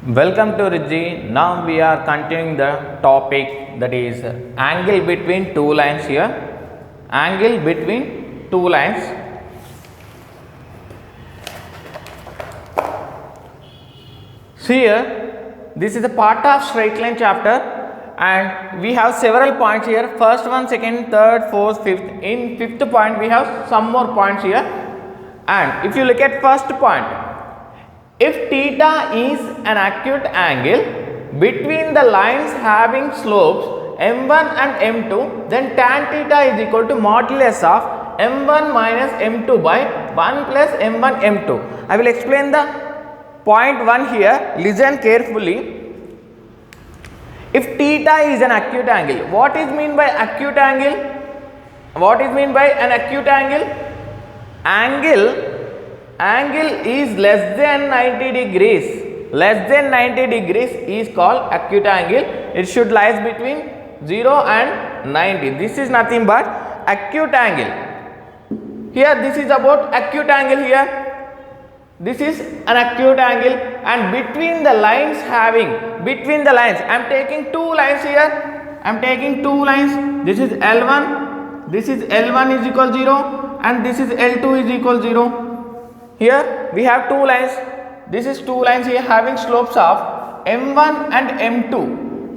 Welcome to Rijji. Now we are continuing the topic, that is angle between two lines here. Angle between two lines. So here, this is a part of straight line chapter and we have several points here. First one, second, third, fourth, fifth. In fifth point we have some more points here. And if you look at first point, if theta is an acute angle between the lines having slopes m1 and m2, then tan theta is equal to modulus of m1 minus m2 by 1 plus m1 m2. I will explain the point 1 here. Listen carefully. If theta is an acute angle, what is mean by acute angle? What is mean by an acute angle? Angle is less than 90 degrees. Less than 90 degrees is called acute angle. It should lies between 0 and 90. This is nothing but acute angle. Here this is about acute angle here. This is an acute angle, and between the lines I am taking two lines here. I am taking two lines. This is L1. This is L1 is equal 0 and this is L2 is equal 0. Here we have two lines. This is two lines here having slopes of m1 and m2.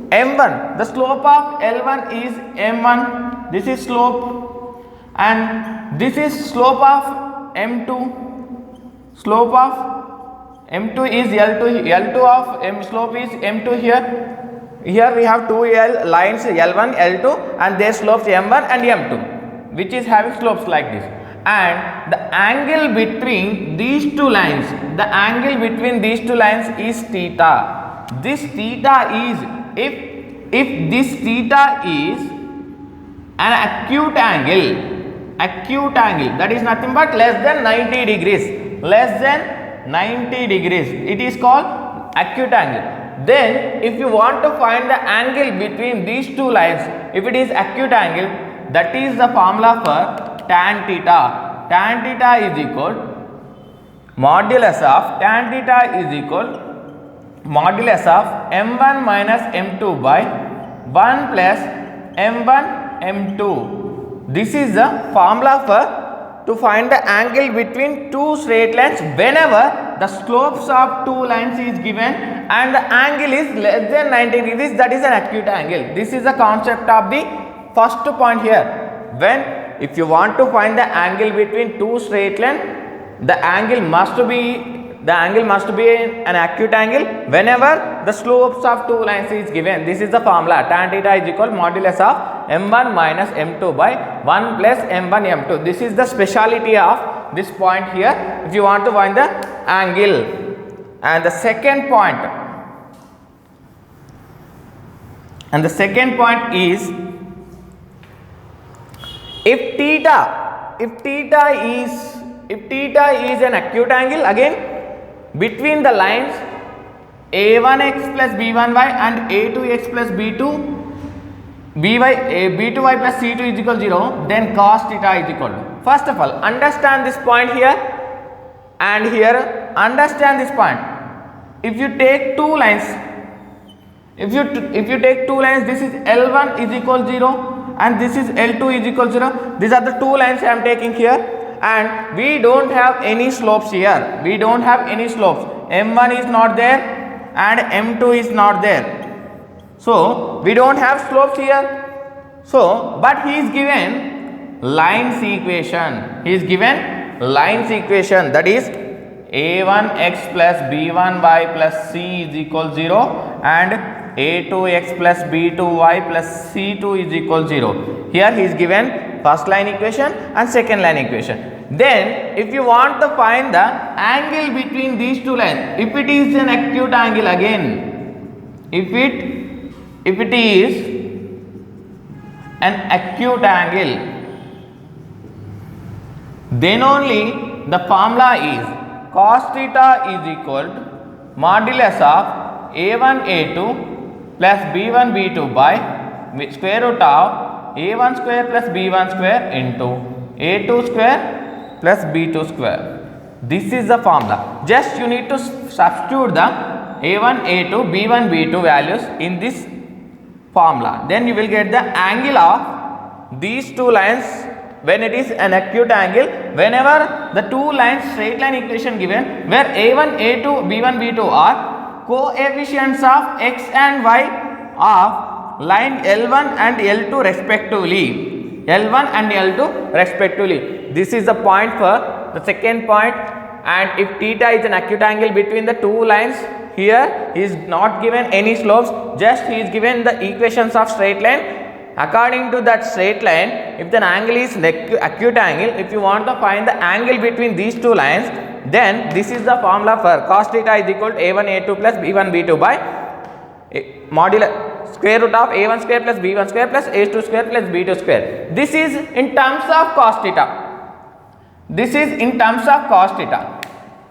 m1, the slope of L1 is m1. This is slope, and this is slope of m2. Slope of m2 is L2. L2 of m slope is m2 here. Here we have two lines L1, L2, and their slopes m1 and m2, which is having slopes like this. And the angle between these two lines, is theta. This theta is, if this theta is an acute angle, that is nothing but less than 90 degrees, it is called acute angle. Then if you want to find the angle between these two lines, if it is acute angle, that is the formula for tan theta. Tan theta is equal modulus of m1 minus m2 by 1 plus m1 m2. This is the formula for to find the angle between two straight lines whenever the slopes of two lines is given and the angle is less than 90 degrees, that is an acute angle. This is the concept of the first point here. If you want to find the angle between two straight lines, the angle must be an acute angle whenever the slopes of two lines is given. This is the formula. Tan theta is equal modulus of m1 minus m2 by 1 plus m1 m2. This is the speciality of this point here if you want to find the angle. And the second point is, if theta is an acute angle, again between the lines a1x plus b1y and a2x plus b2y plus c2 is equal to 0, then cos theta is equal to. First of all, understand this point here and here. Understand this point. If you take two lines, this is L1 is equal to 0 and this is L2 is equal to 0. These are the two lines I am taking here, and we don't have any slopes here. M1 is not there and M2 is not there. So we don't have slopes here. So but he is given lines equation. That is a1x plus b1y plus c is equal to 0 and a2x plus b2y plus c2 is equal to 0. Here he is given first line equation and second line equation. Then if you want to find the angle between these two lines, if it is an acute angle, again if it is an acute angle, then only the formula is cos theta is equal to modulus of a1 a2 plus b1 b2 by square root of a1 square plus b1 square into a2 square plus b2 square. This is the formula. Just you need to substitute the A1, A2, B1, B2 values in this formula. Then you will get the angle of these two lines when it is an acute angle whenever the two lines straight line equation given where A1, A2, B1, B2 are coefficients of x and y of line L1 and L2 respectively. L1 and L2 respectively. This is the point for the second point. And if theta is an acute angle between the two lines, here he is not given any slopes, just he is given the equations of straight line. According to that straight line, if the angle is acute angle, if you want to find the angle between these two lines, then this is the formula for cos theta is equal to A1 A2 plus B1 B2 by modular square root of A1 square plus B1 square plus A2 square plus B2 square. This is in terms of cos theta. This is in terms of cos theta.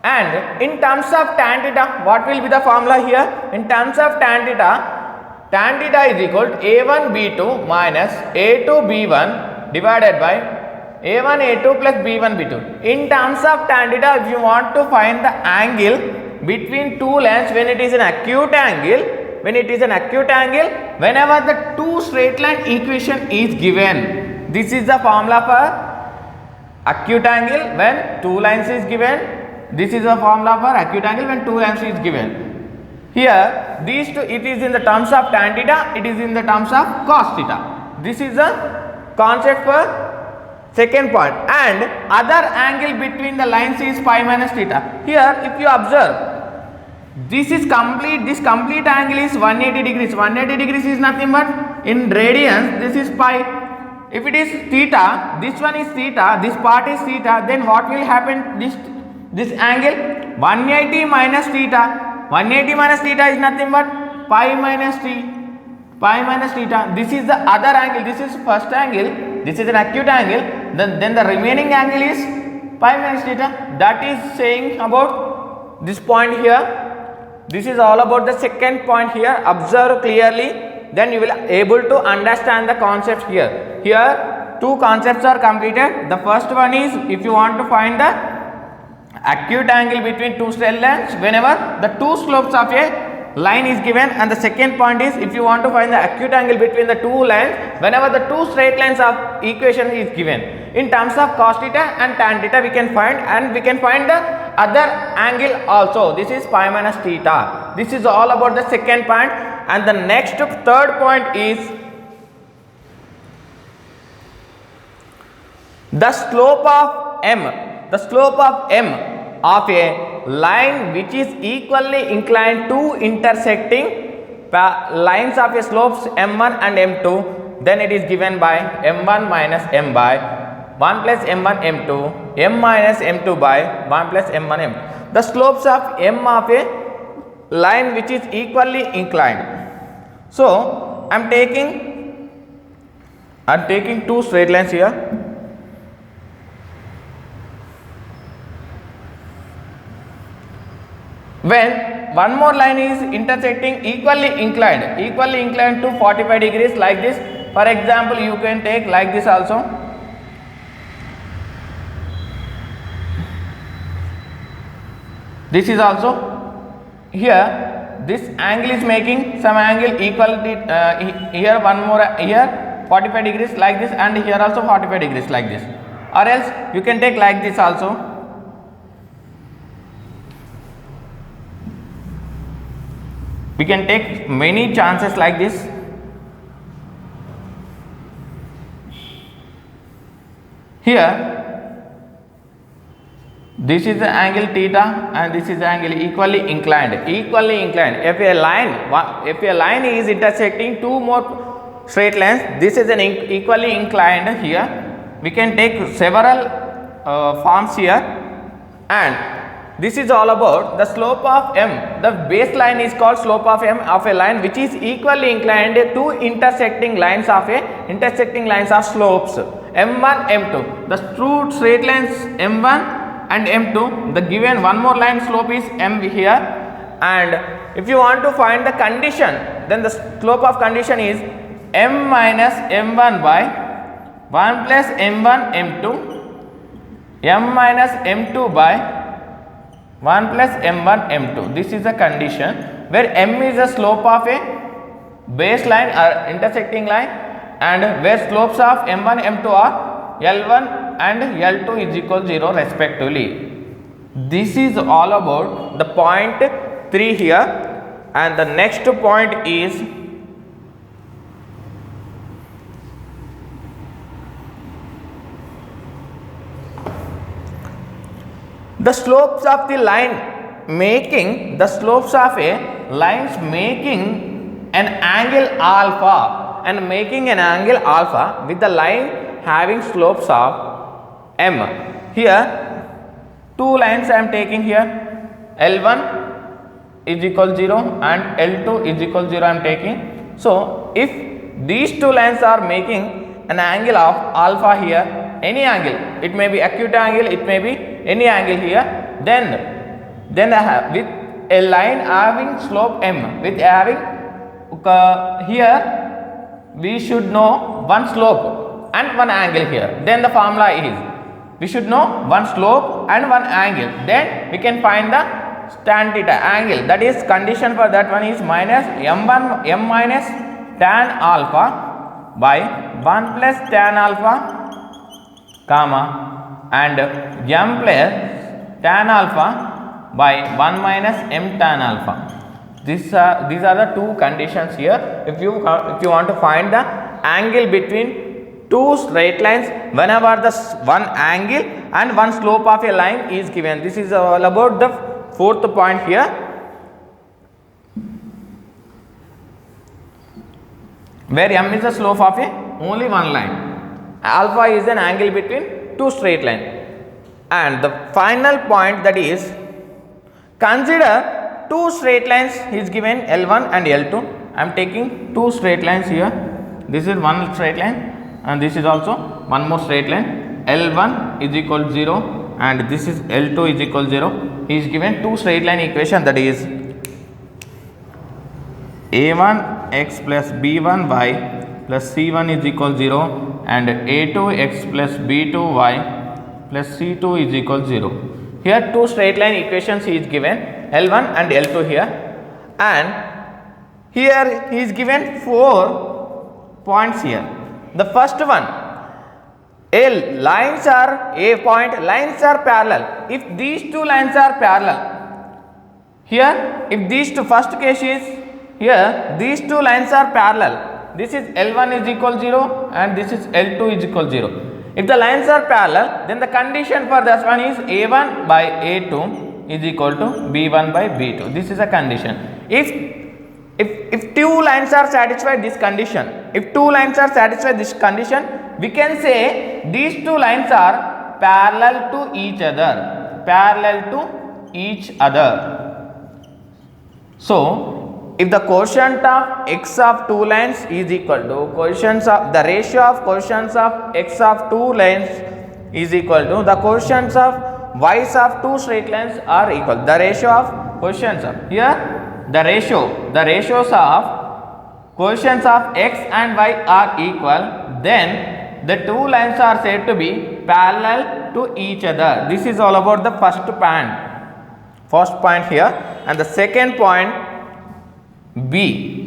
And in terms of tan theta, what will be the formula here? In terms of tan theta is equal to A1 B2 minus A2 B1 divided by A1 A2 plus B1 B2. In terms of tan theta, if you want to find the angle between two lines when it is an acute angle, whenever the two straight line equation is given, this is the formula for acute angle when two lines is given. This is the formula for acute angle when two lines is given. Here these two, it is in the terms of tan theta, it is in the terms of cos theta. This is the concept for second point. And other angle between the lines is pi minus theta. Here if you observe, this complete angle is 180 degrees. 180 degrees is nothing but in radians, this is pi. If it is theta, this one is theta, this part is theta, then what will happen? This angle 180 minus theta. 180 minus theta is nothing but pi minus theta. This is the other angle. This is first angle. This is an acute angle. Then the remaining angle is pi minus theta. That is saying about this point here. This is all about the second point here. Observe clearly. Then you will able to understand the concepts here. Here two concepts are completed. The first one is if you want to find the acute angle between two straight lines whenever the two slopes of a line is given, and the second point is if you want to find the acute angle between the two lines whenever the two straight lines of equation is given. In terms of cos theta and tan theta we can find, and we can find the other angle also. This is pi minus theta. This is all about the second point. And the next third point is the slope of m. The slope of m of a line which is equally inclined to intersecting lines of a slopes m1 and m2, then it is given by m1 minus m by 1 plus m1 m2, m minus m2 by 1 plus m1 m2. The slopes of m of a line which is equally inclined. So I am taking two straight lines here. When one more line is intersecting equally inclined to 45 degrees like this. For example, you can take like this also. This is also here. This angle is making some angle equality here, one more here 45 degrees like this, and here also 45 degrees like this. Or else you can take like this also. We can take many chances like this. Here, this is the angle theta and this is the angle equally inclined. If a line is intersecting two more straight lines, this is an equally inclined here. We can take several forms here, and this is all about the slope of m. The baseline is called slope of m of a line which is equally inclined to intersecting lines of slopes m1, m2. The two straight lines m1 and m2. The given one more line slope is m here, and if you want to find the condition, then the slope of condition is m minus m1 by 1 plus m1 m2, m minus m2 by 1 plus m1 m2. This is the condition. where m is the slope of a baseline or intersecting line, and where slopes of m1 m2 are L1 and L2 is equal 0 respectively. This is all about the point 3 here, and the next point is the slopes of the line making an angle alpha and making an angle alpha with the line having slopes of m. Here two lines I am taking here, L1 is equal 0 and L2 is equal 0 I am taking. So if these two lines are making an angle of alpha here, any angle, it may be acute angle, it may be any angle here, then I have with a line having slope m, with having here we should know one slope and one angle here. Then the formula is, we should know one slope and one angle, then we can find the tan theta angle. That is, condition for that one is minus m minus tan alpha by 1 plus tan alpha comma and m plus tan alpha by 1 minus m tan alpha. These are the two conditions here. If you want to find the angle between two straight lines whenever the one angle and one slope of a line is given. This is all about the fourth point here. Where m is the slope of only one line, alpha is an angle between two straight lines. And the final point, that is, consider two straight lines is given L1 and L2. I am taking two straight lines here. This is one straight line and this is also one more straight line. L1 is equal to 0 and this is L2 is equal to 0. He is given two straight line equation, that is a1 x plus b1 y plus c1 is equal to 0 and a2 x plus b2 y plus c2 is equal to 0. Here two straight line equations he is given, L1 and L2 here, and here he is given 4 points here. The first one, lines are parallel. If these two lines are parallel, here if these two, first case is here these two lines are parallel, this is L1 is equal to 0 and this is L2 is equal to 0. If the lines are parallel, then the condition for this one is A1 by A2 is equal to B1 by B2. This is a condition. If two lines are satisfied this condition, we can say these two lines are parallel to each other. So if the quotient of x of two lines is equal to the ratio of quotients of x of two lines is equal to the quotients of y's of two straight lines are equal. The ratio of quotients of here, the ratios of quotients of x and y are equal, then the two lines are said to be parallel to each other. This is all about the first point here. And the second point, B.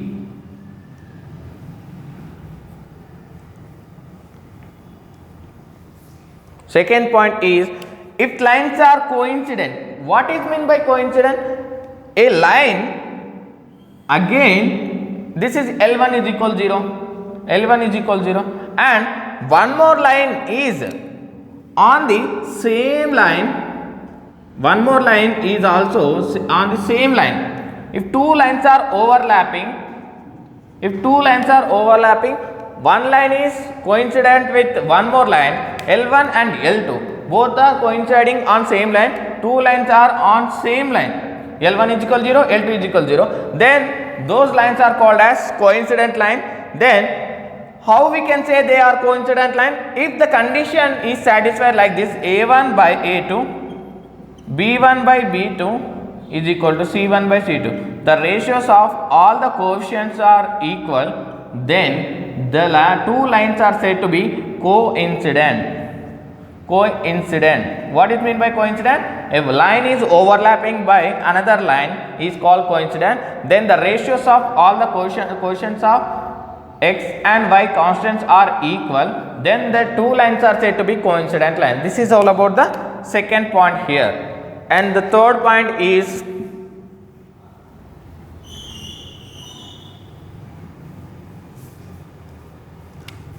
Second point is, if lines are coincident. What is meant by coincident? A line, again this is L1 is equal 0, and one more line is on the same line, one more line is also on the same line. If two lines are overlapping, one line is coincident with one more line, L1 and L2, both are coinciding on same line, two lines are on same line, L1 is equal to 0, L2 is equal to 0, then those lines are called as coincident line. Then how we can say they are coincident line? If the condition is satisfied like this, A1 by A2, B1 by B2 is equal to C1 by C2. The ratios of all the coefficients are equal, then the two lines are said to be coincident. coincident. What is meant by coincident? If line is overlapping by another line is called coincident. Then the ratios of all the quotients of x and y constants are equal. Then the two lines are said to be coincident line. This is all about the second point here. And the third point is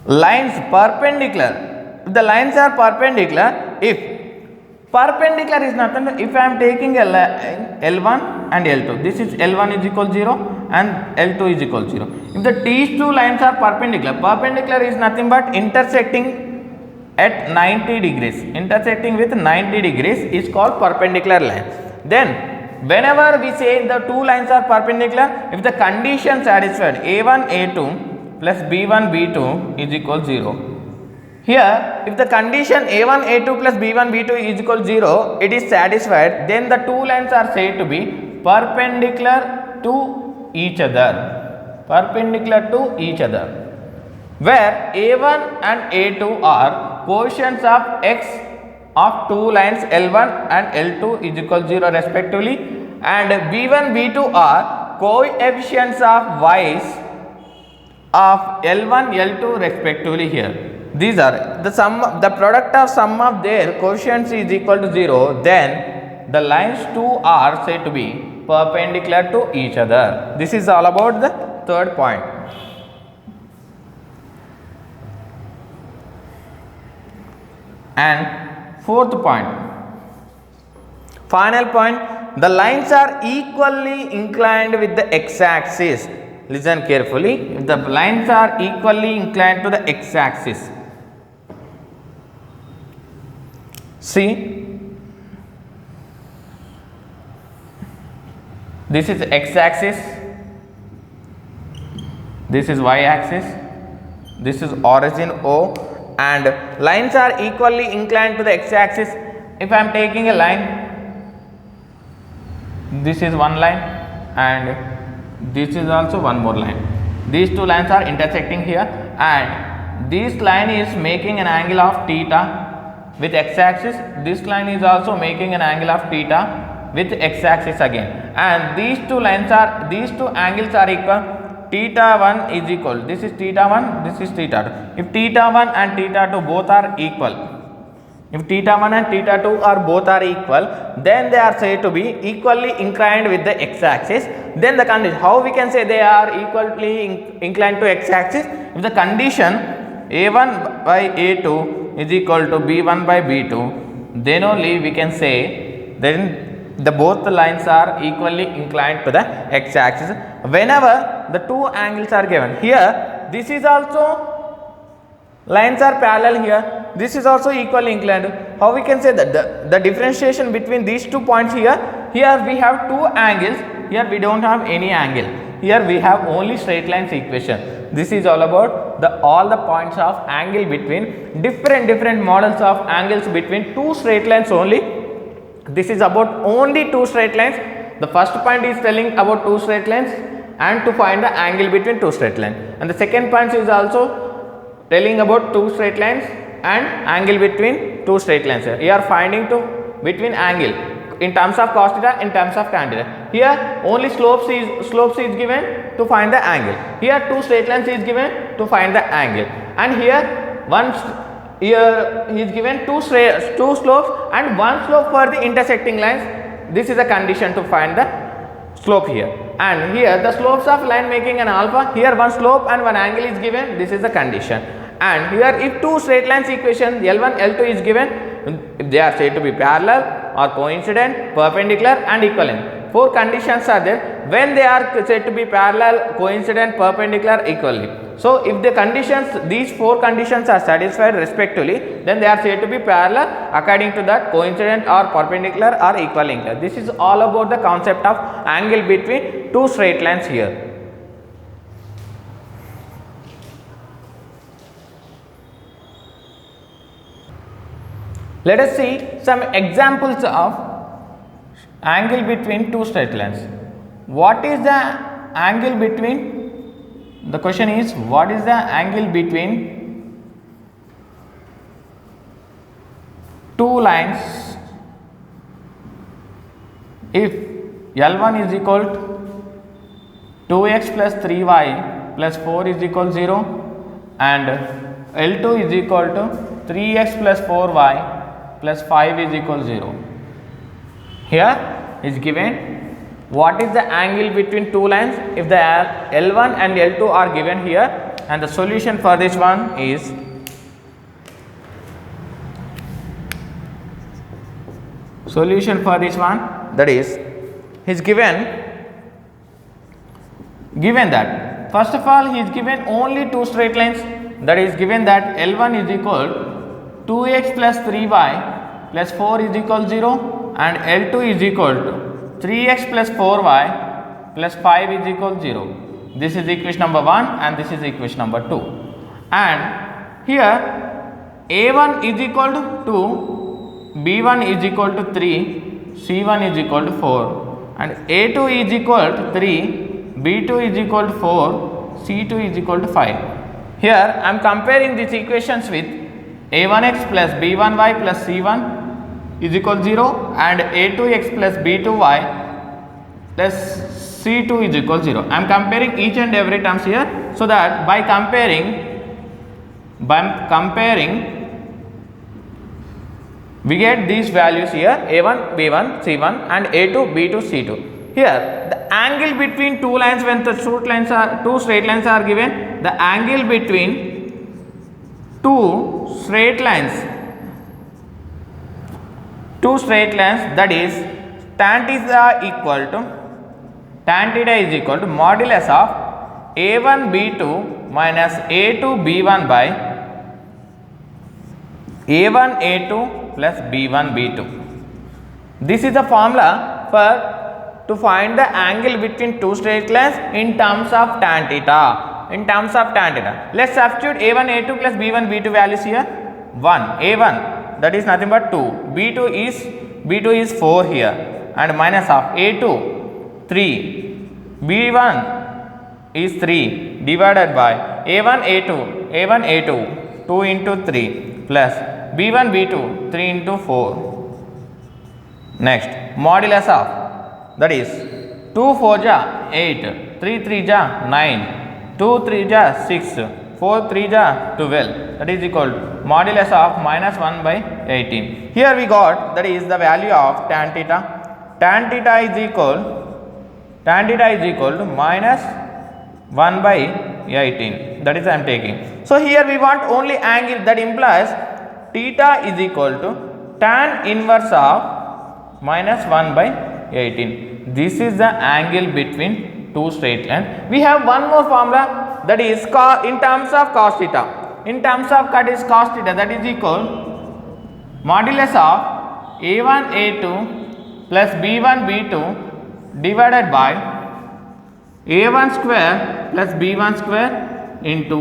lines perpendicular. If the lines are perpendicular, if perpendicular is nothing, if I am taking a line L1 and L2, this is L1 is equal 0 and L2 is equal 0. If these two lines are perpendicular, perpendicular is nothing but intersecting at 90 degrees, intersecting with 90 degrees is called perpendicular line. Then whenever we say the two lines are perpendicular, if the condition satisfied A1 A2 plus B1 B2 is equal 0. Here, if the condition A1 A2 plus B1 B2 is equal 0, it is satisfied, then the two lines are said to be perpendicular to each other, perpendicular to each other, where A1 and A2 are quotients of x of two lines L1 and L2 is equal 0 respectively, and B1 B2 are coefficients of y's of L1 L2 respectively here. These are the product of sum of their quotients is equal to 0, then the lines 2 are said to be perpendicular to each other. This is all about the third point. And fourth point, final point, the lines are equally inclined with the x-axis. Listen carefully, if the lines are equally inclined to the x-axis. See, this is x-axis, this is y-axis, this is origin O, and lines are equally inclined to the x-axis. If I am taking a line, this is one line and this is also one more line. These two lines are intersecting here, and this line is making an angle of theta with x-axis. This line is also making an angle of theta with x-axis again, and these two angles are equal. Theta 1 is equal, this is theta 1, this is theta 2. If theta 1 and theta 2 both are equal, if theta 1 and theta 2 are both are equal, then they are said to be equally inclined with the x-axis. Then the condition, how we can say they are equally inclined to x-axis? If the condition A1 by A2 is equal to B1 by B2, then only we can say then both the lines are equally inclined to the x-axis. Whenever the two angles are given, here this is also lines are parallel here, this is also equally inclined. How we can say that the differentiation between these 2 points here we have two angles, here we don't have any angle, here we have only straight lines equation. This is all about all the points of angle between different models of angles between two straight lines only. This is about only two straight lines. The first point is telling about two straight lines and to find the angle between two straight lines, and the second point is also telling about two straight lines and angle between two straight lines. We are finding between angle in terms of cos theta, in terms of tan theta. Here only slopes is given to find the angle. Here two straight lines is given to find the angle, and here he is given two slopes and one slope for the intersecting lines. This is a condition to find the slope here, and here the slopes of line making an alpha, here one slope and one angle is given. This is the condition. And here if two straight lines equation L1 L2 is given, if they are said to be parallel or coincident, perpendicular and equivalent. Four conditions are there when they are said to be parallel, coincident, perpendicular, equally. So if the conditions, these four conditions are satisfied respectively, then they are said to be parallel according to that coincident or perpendicular or equivalent. This is all about the concept of angle between two straight lines here. Let us see some examples of angle between two straight lines. What is the angle between? The question is, what is the angle between two lines, if L1 is equal to 2x plus 3y plus 4 is equal to 0 and L2 is equal to 3x plus 4y plus 5 is equal to 0. Here is given what is the angle between two lines if the L1 and L2 are given here, and the solution for this one is that is given that first of all he is given only two straight lines, that is given that L1 is equal 2x plus 3y plus 4 is equal to 0 and L2 is equal to 3x plus 4y plus 5 is equal to 0. This is equation number 1 and this is equation number 2. And here A1 is equal to 2, B1 is equal to 3, C1 is equal to 4 and A2 is equal to 3, B2 is equal to 4, C2 is equal to 5. Here I am comparing these equations with A1x plus B1y plus C1 is equal to 0 and A2x plus B2y plus C2 is equal to 0. I am comparing each and every terms here, so that by comparing we get these values here A1, B1, C1 and A2, B2, C2. Here the angle between two lines, when the two straight lines are given, the angle between two straight lines, that is tan theta is equal to modulus of A1 B2 minus A2 B1 by A1 A2 plus B1 B2. This is the formula to find the angle between two straight lines in terms of tan theta. Let's substitute A1 A2 plus B1 B2 values here. 1 A1, that is nothing but 2, B2 is 4 here and minus of A2 3, B1 is 3 divided by A1 A2 2 into 3 plus B1 B2 3 into 4. Next modulus of, that is 2 4 ja 8, 3 3 ja 9, 2 3 ja 6, 4 3 ja 12, that is equal to modulus of minus 1 by 18. Here we got, that is the value of tan theta. Tan theta is equal to minus 1 by 18, that is I am taking. So here we want only angle, that implies theta is equal to tan inverse of minus 1 by 18. This is the angle between two straight lines. We have one more formula, that is in terms of cos theta. In terms of cos theta, that is equal modulus of A1 A2 plus B1 B2 divided by A1 square plus B1 square into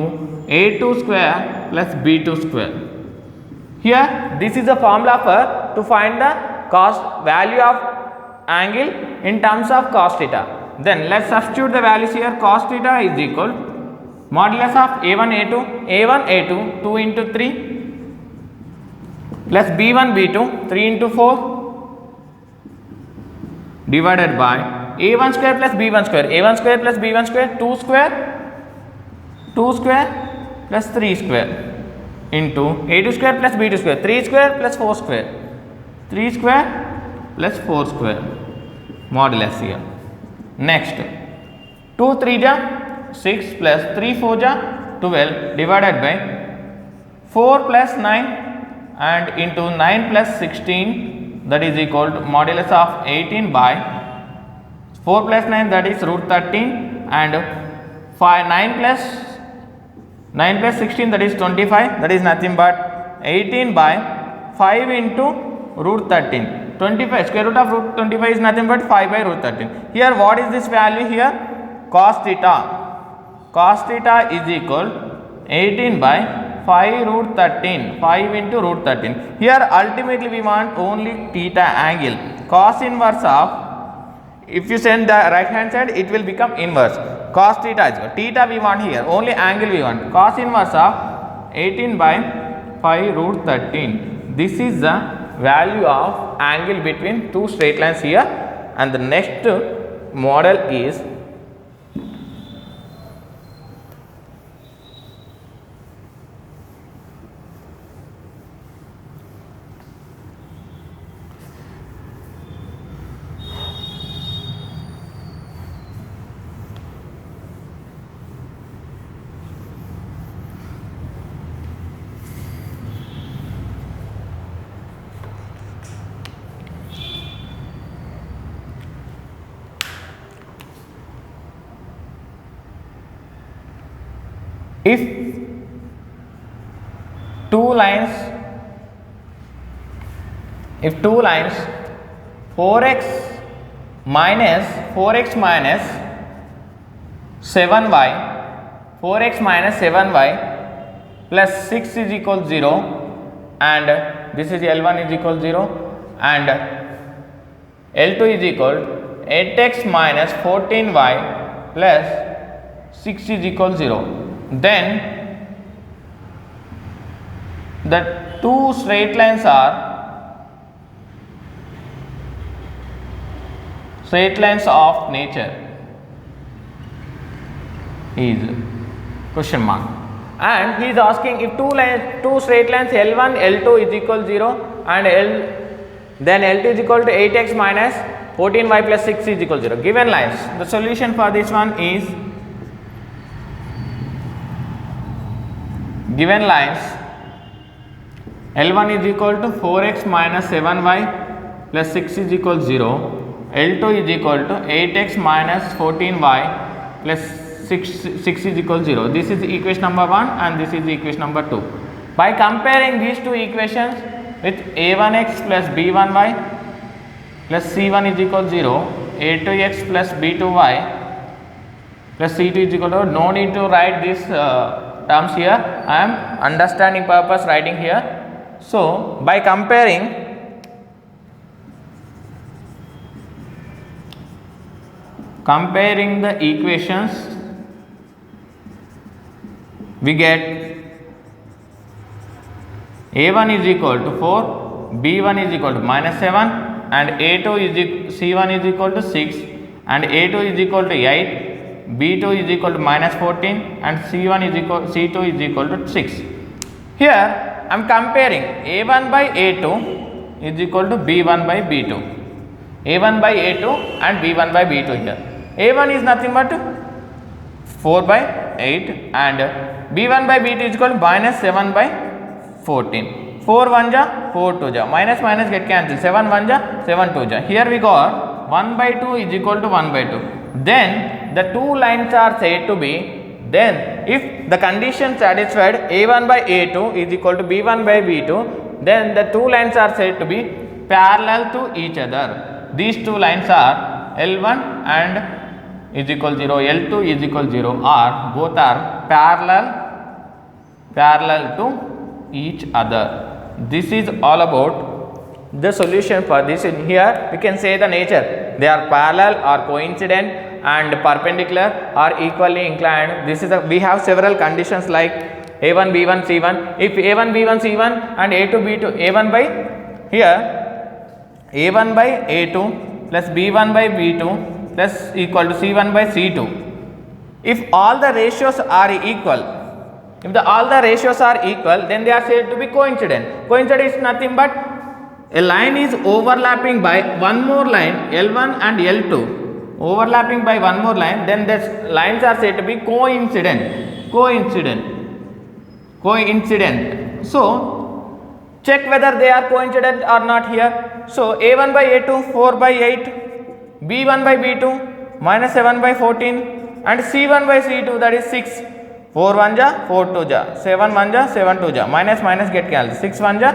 A2 square plus B2 square. Here this is the formula to find the value of angle in terms of cos theta. Then let's substitute the values here. Cos theta is equal modulus of A1 A2 2 into 3 plus B1 B2 3 into 4 divided by A1 square plus B1 square, A1 square plus B1 square 2 square plus 3 square into A2 square plus B2 square 3 square plus 4 square, 3 square plus 4 square modulus here. Next 2 3 ja 6 plus 3 4 ja 12 divided by 4 plus 9 and into 9 plus 16, that is equal to modulus of 18 by 4 plus 9, that is root 13 and 9 plus 16, that is 25, that is nothing but 18 by 5 into root 13. 25 square root of root 25 is nothing but 5 by root 13. Here what is this value here? Cos theta. Cos theta is equal 18 by 5 root 13, 5 into root 13. Here ultimately we want only theta angle. Cos inverse of, if you send the right hand side, it will become inverse. Cos theta is equal. Theta we want here, only angle we want. Cos inverse of 18 by 5 root 13. This is the value of angle between two straight lines here. And the next model is if two lines 4x minus 7y plus 6 is equal 0, and this is L1 is equal 0, and L2 is equal 8x minus 14y plus 6 is equal 0. Then the two straight lines are straight lines of nature is question mark, and he is asking if two straight lines L1 L2 is equal 0 and then L2 is equal to 8x minus 14y plus 6 is equal to 0. Given lines, the solution for this one is given lines L1 is equal to 4x minus 7y plus 6 is equal to 0, L2 is equal to 8x minus 14y plus 6 is equal to 0. This is equation number 1 and this is equation number 2. By comparing these two equations with a1x plus b1y plus c1 is equal to 0, a2x plus b2y plus c2 is equal to, no need to write this terms here, I am understanding purpose writing here. So by comparing the equations, we get a1 is equal to 4, b1 is equal to minus 7, and a2 is c1 is equal to 6, and a2 is equal to 8, b2 is equal to minus 14, and c2 is equal to 6. Here I am comparing a1 by a2 is equal to b1 by b2, a1 by a2 and b1 by b2 here. a1 is nothing but 4 by 8 and b1 by b2 is equal to minus 7 by 14. 4 1 ja, 4 2 ja, minus minus get cancelled, 7 1 ja, 7 2 ja. Here we got 1 by 2 is equal to 1 by 2. Then the two lines are said to be, then if the condition satisfied a1 by a2 is equal to b1 by b2, then the two lines are said to be parallel to each other. These two lines are L1 and is equal 0, L2 is equal 0, or both are parallel to each other. This is all about the solution for this. In here we can say the nature, they are parallel or coincident and perpendicular or equally inclined. This is we have several conditions like a1 b1 c1. If a1 b1 c1 and a2 b2, a1 by here a1 by a2 plus b1 by b2 plus equal to c1 by c2. If all the ratios are equal, all the ratios are equal, then they are said to be coincident. Coincident is nothing but a line is overlapping by one more line L1 and L2. Overlapping by one more line, then the lines are said to be coincident. So check whether they are coincident or not here. So a1 by a2 4 by 8, b1 by b2 minus 7 by 14, and c1 by c2 that is 6. 4 1 ja, 4 2 ja, 7 1 ja, 7 2 ja, minus minus get cancelled, 6 1 ja,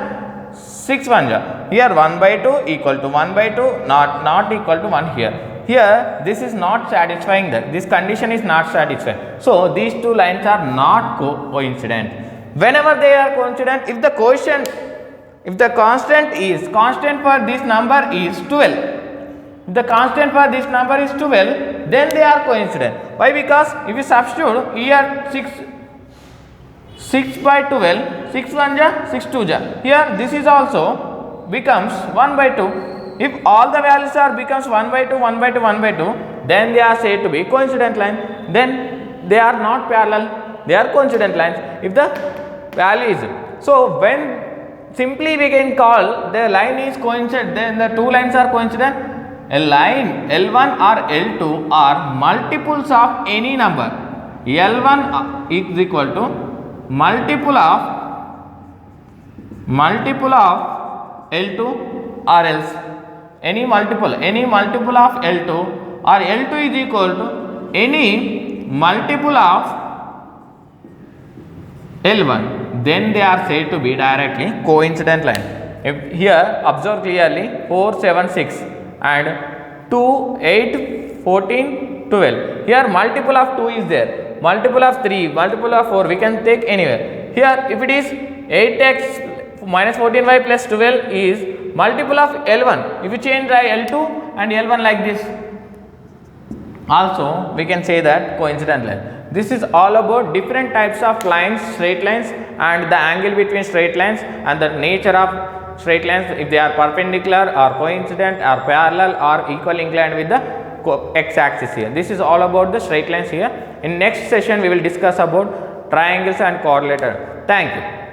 6 1 ja. Here 1 by 2 equal to 1 by 2, not equal to 1 here. Here this is not satisfying, that this condition is not satisfied. So these two lines are not coincident. Whenever they are coincident, if the constant for this number is 12, if the constant for this number is 12, then they are coincident. Why? Because if you substitute here 6 by 12, 6 1 ja, 6 2 ja. Here this is also becomes 1 by 2. If all the values are becomes 1 by 2, 1 by 2, 1 by 2, then they are said to be coincident lines. Then they are not parallel, they are coincident lines. If the value is, so when simply we can call the line is coincident, then the two lines are coincident. A line L1 or L2 are multiples of any number. L1 is equal to multiple of L2 or else any multiple of L2, or L2 is equal to any multiple of L1, then they are said to be directly coincident line. If here observe clearly 4, 7, 6 and 2, 8, 14, 12. Here multiple of 2 is there, multiple of 3, multiple of 4, we can take anywhere. Here if it is 8x minus 14y plus 12 is multiple of L1. If you change by L2 and L1 like this, also we can say that coincident line. This is all about different types of lines, straight lines, and the angle between straight lines and the nature of straight lines, if they are perpendicular or coincident or parallel or equal inclined with the x-axis here. This is all about the straight lines here. In next session we will discuss about triangles and correlator. Thank you.